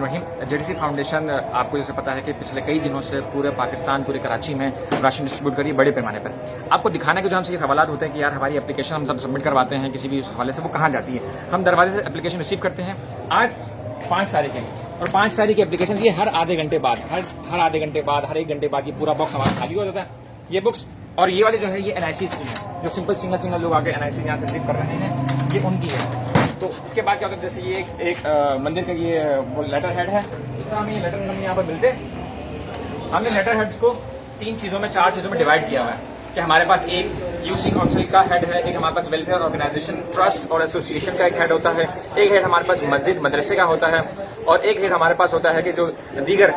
बिस्मिल्लाहिर्रहमानिर्रहीम। JDC foundation आपको जैसे पता है कि पिछले कई दिनों से पूरे पाकिस्तान, पूरे कराची में राशन डिस्ट्रीब्यूट करिए बड़े पैमाने पर। आपको दिखाने के जो हमसे ये सवाल होते हैं कि यार हमारी एप्लीकेशन हम सब सबमिट करवाते हैं किसी भी उस हवाले से, वो कहाँ जाती है। हम दरवाजे से एप्लीकेशन रिसीव करते हैं। आज 5 तारीख है और 5 तारीख की एप्लीकेशन ये हर आधे घंटे बाद, हर आधे घंटे बाद, हर 1 घंटे बाद ये पूरा बॉक्स हमारा खाली हो जाता है। ये बुक्स और ये वाली जो है ये NIC स्कीम है, जो सिंपल सिंगल लोग आके NIC यहाँ से रिसीव कर रहे हैं, ये उनकी है। तो इसके बाद क्या होता है, जैसे ये एक मंदिर का ये वो लेटर हेड है, इस तरह हमें ये लेटर हेड यहाँ पर मिलते हैं। हमने लेटर हेड्स को 4 चीज़ों में डिवाइड किया हुआ है कि हमारे पास एक यूसी काउंसिल का हेड है, एक हमारे पास वेलफेयर ऑर्गेनाइजेशन, ट्रस्ट और एसोसिएशन का एक हेड होता है, एक हेड हमारे पास मस्जिद मदरसे का होता है, और एक हेड हमारे पास होता है कि जो दीगर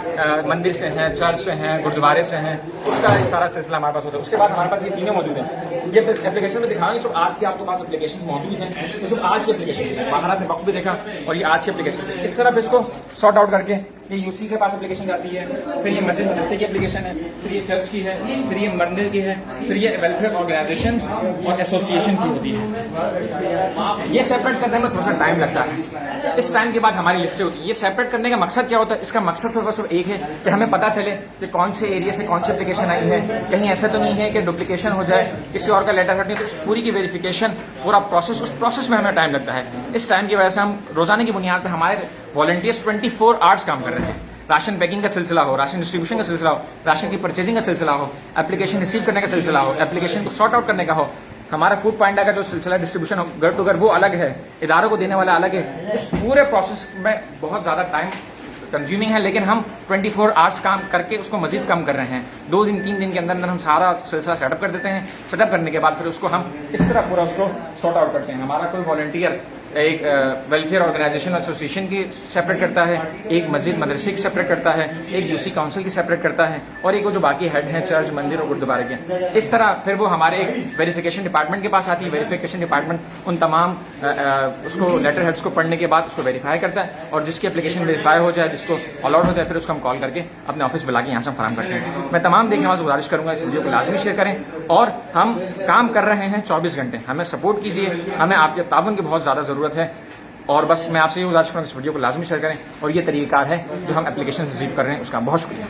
मंदिर से हैं, चर्च से हैं, गुरुद्वारे से हैं, उसका सारा सिलसिला हमारे पास होता है। उसके बाद हमारे पास ये तीनों मौजूद हैं। ये एप्लीकेशन में दिखाएंगे सब आज के आपके पास एप्लीकेशन मौजूद हैं, ये सब आज की एप्लीकेशन है। बाहर आपने बॉक्स भी देखा और ये आज की एप्लीकेशन है। इस तरफ इसको सॉर्ट आउट करके ये यूसी के पास एप्लीकेशन जाती है, फिर ये मस्जिद मदरसे की एप्लीकेशन है, फिर ये चर्च की है, फिर ये मंदिर की है, फिर ये वेलफेयर ऑर्गेनाइजेशन और एसोसिएशन की होती है। ये सेपरेट करने में थोड़ा सा टाइम लगता है। इस टाइम के बाद हमारी लिस्टें होती है। ये सेपरेट करने का मकसद क्या होता है? इसका मकसद सिर्फ एक है कि हमें पता चले कि कौन से एरिया से कौन सी एप्लीकेशन आई है। कहीं ऐसा तो नहीं है कि डुप्लीकेशन हो जाए, किसी और का लेटर हेड नहीं, तो पूरी की वेरिफिकेशन, पूरा प्रोसेस, उस प्रोसेस में हमें टाइम लगता है। इस टाइम की वजह से हम रोजाना की बुनियाद पर हमारे वॉलंटियर्स 24 आवर्स काम कर रहे हैं। राशन पैकिंग का सिलसिला हो, राशन डिस्ट्रीब्यूशन का सिलसिला हो, राशन की परचेजिंग का सिलसिला हो, एप्लीकेशन रिसीव करने का सिलसिला हो, एप्लीकेशन को सॉर्ट आउट करने का हो, हमारा फूड पांडा का जो सिलसिला डिस्ट्रीब्यूशन हो घर टू घर वो अलग है, इदारों को देने वाला अलग है। इस पूरे प्रोसेस में बहुत ज़्यादा टाइम कंज्यूमिंग है, लेकिन हम 24 आवर्स काम करके उसको मजीद कम कर रहे हैं। 2 दिन 3 दिन के अंदर हम सारा सिलसिला सेटअप कर देते हैं। सेटअप करने के बाद फिर उसको हम इस तरह पूरा उसको सॉर्ट आउट करते हैं। हमारा कोई वॉलंटियर एक वेलफेयर ऑर्गेनाइजेशन एसोसिएशन की सेपरेट करता है, एक मस्जिद मदरसे की सेपरेट करता है, एक यूसी काउंसिल की सेपरेट करता है, और एक वो जो बाकी हेड हैं चर्च, मंदिर और गुरुद्वारे के। इस तरह फिर वो हमारे एक वेरिफिकेशन डिपार्टमेंट के पास आती है। वेरिफिकेशन डिपार्टमेंट उन तमाम उसको लेटर हेड्स को पढ़ने के बाद उसको वेरीफाई करता है, और जिसकी एप्लीकेशन वेरीफाई हो जाए, जिसको अलाउड हो जाए, फिर उसको हम कॉल करके अपने ऑफिस बुला के यहाँ से हम फराम करते हैं। मैं तमाम देखने वालों से गुजारिश करूंगा इस वीडियो को लाजमी शेयर करें, और हम काम कर रहे हैं 24 घंटे। हमें सपोर्ट कीजिए, हमें आपके ताउन की बहुत ज़्यादा ज़रूरत है। और बस मैं आपसे ये गुजारिश करूँगा इस वीडियो को लाजमी शेयर करें, और ये तरीक़ाकार है जो हम एप्लीकेशन रिसीव कर रहे हैं, उसका बहुत शुक्रिया।